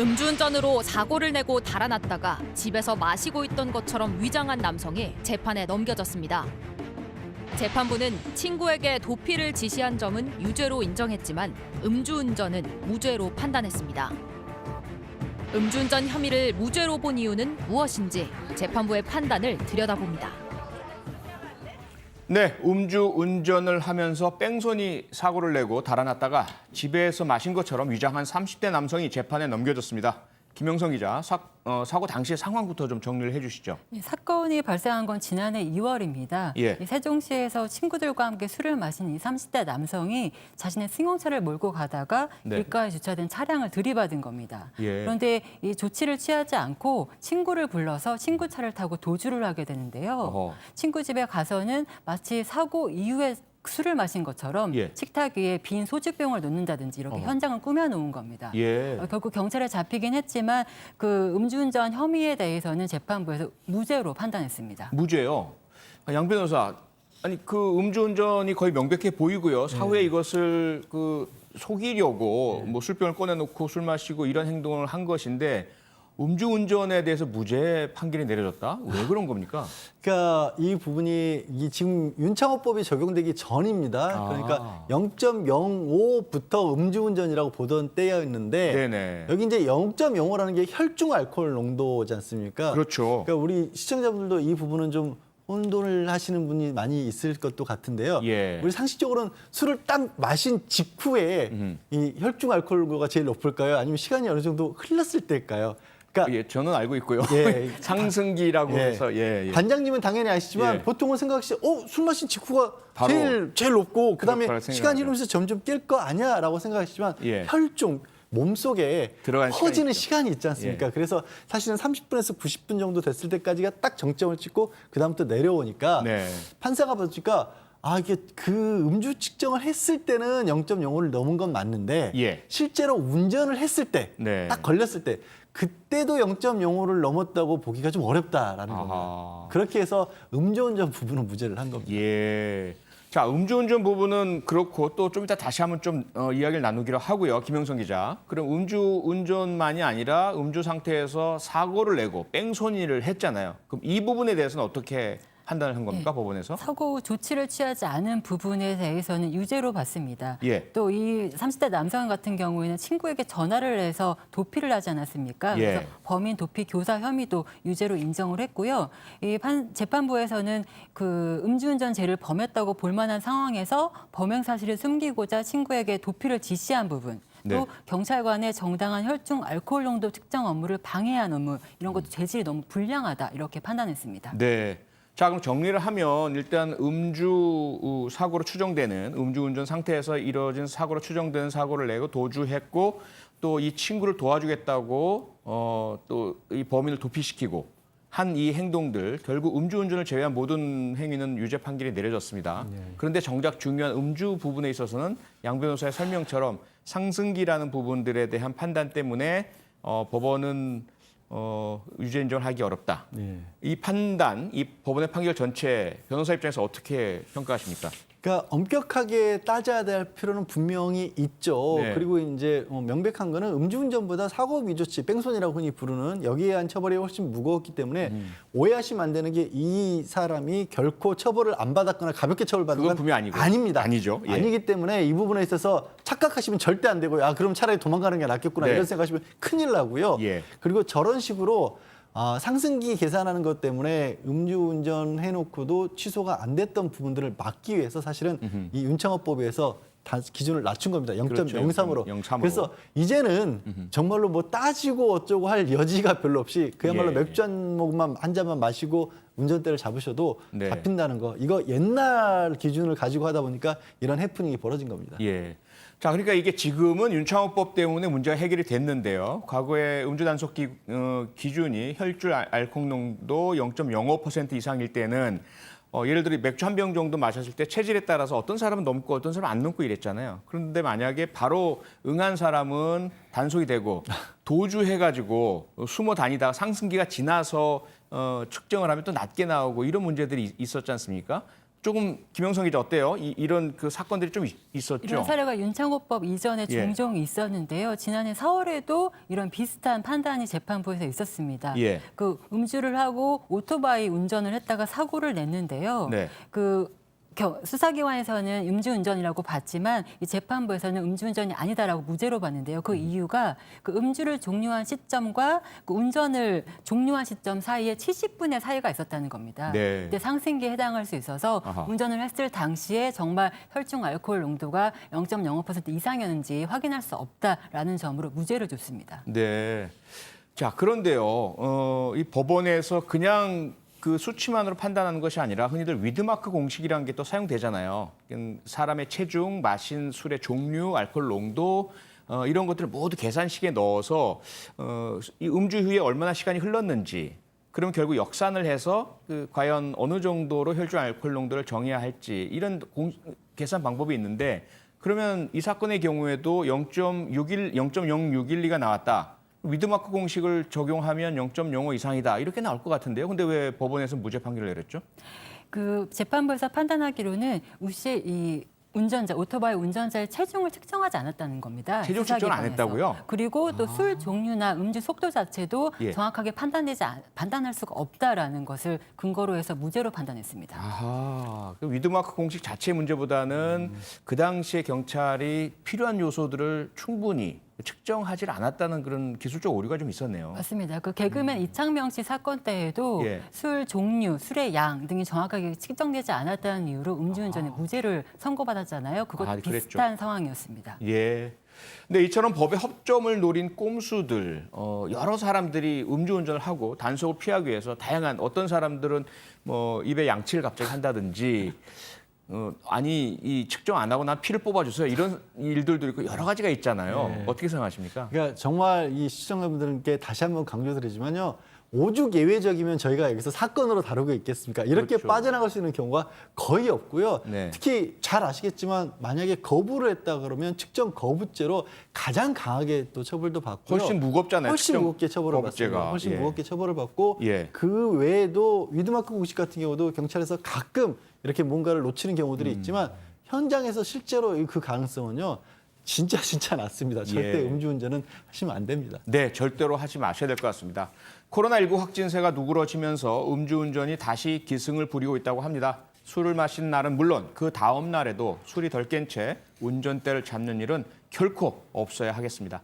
음주운전으로 사고를 내고 달아났다가 집에서 마시고 있던 것처럼 위장한 남성이 재판에 넘겨졌습니다. 재판부는 친구에게 도피를 지시한 점은 유죄로 인정했지만 음주운전은 무죄로 판단했습니다. 음주운전 혐의를 무죄로 본 이유는 무엇인지 재판부의 판단을 들여다봅니다. 네, 음주운전을 하면서 뺑소니 사고를 내고 달아났다가 집에서 마신 것처럼 위장한 30대 남성이 재판에 넘겨졌습니다. 김영성 기자, 사고 당시의 상황부터 좀 정리를 해주시죠. 사건이 발생한 건 지난해 2월입니다. 예. 세종시에서 친구들과 함께 술을 마신 이 30대 남성이 자신의 승용차를 몰고 가다가 네. 길가에 주차된 차량을 들이받은 겁니다. 예. 그런데 이 조치를 취하지 않고 친구를 불러서 친구 차를 타고 도주를 하게 되는데요. 어허. 친구 집에 가서는 마치 사고 이후에 술을 마신 것처럼 예. 식탁 위에 빈 소주병을 놓는다든지 이렇게 현장을 꾸며놓은 겁니다. 예. 결국 경찰에 잡히긴 했지만 그 음주운전 혐의에 대해서는 재판부에서 무죄로 판단했습니다. 무죄요. 양 변호사, 아니 그 음주운전이 거의 명백해 보이고요. 사후에 이것을 속이려고 뭐 술병을 꺼내놓고 술 마시고 이런 행동을 한 것인데 음주운전에 대해서 무죄 판결이 내려졌다? 왜 그런 겁니까? 그러니까 이 부분이 지금 윤창호법이 적용되기 전입니다. 그러니까 0.05부터 음주운전이라고 보던 때였는데 네네. 여기 이제 0.05라는 게 혈중 알코올 농도지 않습니까? 그렇죠. 그러니까 우리 시청자분들도 이 부분은 좀 혼돈을 하시는 분이 많이 있을 것도 같은데요. 예. 우리 상식적으로는 술을 딱 마신 직후에 이 혈중 알코올가 제일 높을까요? 아니면 시간이 어느 정도 흘렀을 때일까요? 그러니까 예, 저는 알고 있고요. 예. 상승기라고 해서 예. 관장님은 당연히 아시지만 예. 보통은 생각하시 술 마신 직후가 바로 제일 높고 그다음에 그럴 시간이 생각하죠. 흐르면서 점점 깰 거 아니야라고 생각하시지만 예. 혈중 몸속에 들어간 퍼지는 시간이 시간이 있지 않습니까? 예. 그래서 사실은 30분에서 90분 정도 됐을 때까지가 딱 정점을 찍고 그다음부터 내려오니까 네. 판사가 보니까 이게 그 음주 측정을 했을 때는 0.05를 넘은 건 맞는데 예. 실제로 운전을 했을 때 네. 딱 걸렸을 때 그때도 0.05를 넘었다고 보기가 좀 어렵다라는 아하. 겁니다. 그렇게 해서 음주운전 부분은 무죄를 한 겁니다. 예. 자, 음주운전 부분은 그렇고 또 좀 이따 다시 한번 좀 이야기를 나누기로 하고요. 김영성 기자. 그럼 음주운전만이 아니라 음주 상태에서 사고를 내고 뺑소니를 했잖아요. 그럼 이 부분에 대해서는 어떻게 판단을 한 겁니까, 법원에서? 사고 후 조치를 취하지 않은 부분에 대해서는 유죄로 봤습니다. 예. 또 이 30대 남성 같은 경우에는 친구에게 전화를 해서 도피를 하지 않았습니까? 예. 그래서 범인 도피 교사 혐의도 유죄로 인정을 했고요. 재판부에서는 그 음주운전죄를 범했다고 볼 만한 상황에서 범행 사실을 숨기고자 친구에게 도피를 지시한 부분. 또 네. 경찰관의 정당한 혈중 알코올 농도 측정 업무를 방해한 업무 이런 것도 죄질이 너무 불량하다 이렇게 판단했습니다. 네. 자, 그럼 정리를 하면 일단 음주 사고로 추정되는 음주운전 상태에서 이뤄진 사고로 추정되는 사고를 내고 도주했고 또 이 친구를 도와주겠다고 또 이 범인을 도피시키고 한 이 행동들 결국 음주운전을 제외한 모든 행위는 유죄 판결이 내려졌습니다. 그런데 정작 중요한 음주 부분에 있어서는 양 변호사의 설명처럼 상승기라는 부분들에 대한 판단 때문에 법원은 유죄 인정을 하기 어렵다. 네. 이 판단, 이 법원의 판결 전체 변호사 입장에서 어떻게 평가하십니까? 그러니까 엄격하게 따져야 될 필요는 분명히 있죠. 네. 그리고 이제 명백한 거는 음주운전보다 사고 위조치, 뺑소니라고 흔히 부르는 여기에 대한 처벌이 훨씬 무거웠기 때문에 오해하시면 안 되는 게 이 사람이 결코 처벌을 안 받았거나 가볍게 처벌받은 그건 건 분명히 아니고. 아닙니다. 아니죠. 예. 아니기 때문에 이 부분에 있어서 착각하시면 절대 안 되고요. 그럼 차라리 도망가는 게 낫겠구나 네. 이런 생각하시면 큰일 나고요. 예. 그리고 저런 식으로 상승기 계산하는 것 때문에 음주운전 해놓고도 취소가 안 됐던 부분들을 막기 위해서 사실은 이 윤창호법에서 기준을 낮춘 겁니다. 0.03으로. 0.03으로. 그래서 이제는 정말로 뭐 따지고 어쩌고 할 여지가 별로 없이 그야말로 예. 맥주 한 잔만 마시고 운전대를 잡으셔도 네. 잡힌다는 거. 이거 옛날 기준을 가지고 하다 보니까 이런 해프닝이 벌어진 겁니다. 예. 자, 그러니까 이게 지금은 윤창호법 때문에 문제가 해결이 됐는데요. 과거에 음주 단속 기준이 혈중 알코올 농도 0.05% 이상일 때는 예를 들어 맥주 한 병 정도 마셨을 때 체질에 따라서 어떤 사람은 넘고 어떤 사람은 안 넘고 이랬잖아요. 그런데 만약에 바로 응한 사람은 단속이 되고 도주해가지고 숨어 다니다가 상승기가 지나서 측정을 하면 또 낮게 나오고 이런 문제들이 있었지 않습니까? 조금 김영선 기자 어때요? 이런 그 사건들이 좀 있었죠. 이런 사례가 윤창호법 이전에 예. 종종 있었는데요. 지난해 4월에도 이런 비슷한 판단이 재판부에서 있었습니다. 예. 그 음주를 하고 오토바이 운전을 했다가 사고를 냈는데요. 네. 수사기관에서는 음주운전이라고 봤지만 이 재판부에서는 음주운전이 아니다라고 무죄로 봤는데요. 그 이유가 그 음주를 종료한 시점과 그 운전을 종료한 시점 사이에 70분의 사이가 있었다는 겁니다. 네. 그때 상승기에 해당할 수 있어서 아하. 운전을 했을 당시에 정말 혈중 알코올 농도가 0.05% 이상이었는지 확인할 수 없다라는 점으로 무죄를 줬습니다. 네. 자, 그런데요. 이 법원에서 그냥 그 수치만으로 판단하는 것이 아니라 흔히들 위드마크 공식이라는 게 또 사용되잖아요. 사람의 체중, 마신 술의 종류, 알코올 농도 이런 것들을 모두 계산식에 넣어서 이 음주 후에 얼마나 시간이 흘렀는지, 그럼 결국 역산을 해서 과연 어느 정도로 혈중 알코올 농도를 정해야 할지 이런 계산 방법이 있는데, 그러면 이 사건의 경우에도 0.061가 나왔다. 위드마크 공식을 적용하면 0.05 이상이다. 이렇게 나올 것 같은데요. 근데 왜 법원에서 무죄 판결을 내렸죠? 그 재판부에서 판단하기로는 우씨 이 운전자, 오토바이 운전자의 체중을 측정하지 않았다는 겁니다. 체중 측정을 안 수사기관에서. 했다고요? 그리고 또 술 종류나 음주 속도 자체도 예. 정확하게 판단할 수가 없다라는 것을 근거로 해서 무죄로 판단했습니다. 아하, 그 위드마크 공식 자체 문제보다는 그 당시에 경찰이 필요한 요소들을 충분히 측정하지 않았다는 그런 기술적 오류가 좀 있었네요. 맞습니다. 그 개그맨 이창명 씨 사건 때에도 예. 술 종류, 술의 양 등이 정확하게 측정되지 않았다는 이유로 음주운전에 무죄를 선고받았잖아요. 그것도 그랬죠. 비슷한 상황이었습니다. 예. 근데 이처럼 법의 허점을 노린 꼼수들, 여러 사람들이 음주운전을 하고 단속을 피하기 위해서 다양한, 어떤 사람들은 뭐 입에 양치를 갑자기 한다든지, 아니 이 측정 안 하고 난 피를 뽑아주세요, 이런 일들도 있고 여러 가지가 있잖아요. 네. 어떻게 생각하십니까? 그러니까 정말 이 시청자분들께 다시 한번 강조드리지만요. 오죽 예외적이면 저희가 여기서 사건으로 다루고 있겠습니까? 이렇게 그렇죠. 빠져나갈 수 있는 경우가 거의 없고요. 네. 특히 잘 아시겠지만 만약에 거부를 했다 그러면 측정 거부죄로 가장 강하게 또 처벌도 받고요. 훨씬 무겁잖아요. 훨씬 측정 무겁게 처벌을 거부죄가. 받습니다. 훨씬 예. 무겁게 처벌을 받고 예. 그 외에도 위드마크 공식 같은 경우도 경찰에서 가끔 이렇게 뭔가를 놓치는 경우들이 있지만 현장에서 실제로 그 가능성은요. 진짜 낮습니다. 절대 예. 음주운전은 하시면 안 됩니다. 네, 절대로 하지 마셔야 될 것 같습니다. 코로나19 확진세가 누그러지면서 음주운전이 다시 기승을 부리고 있다고 합니다. 술을 마신 날은 물론 그 다음 날에도 술이 덜 깬 채 운전대를 잡는 일은 결코 없어야 하겠습니다.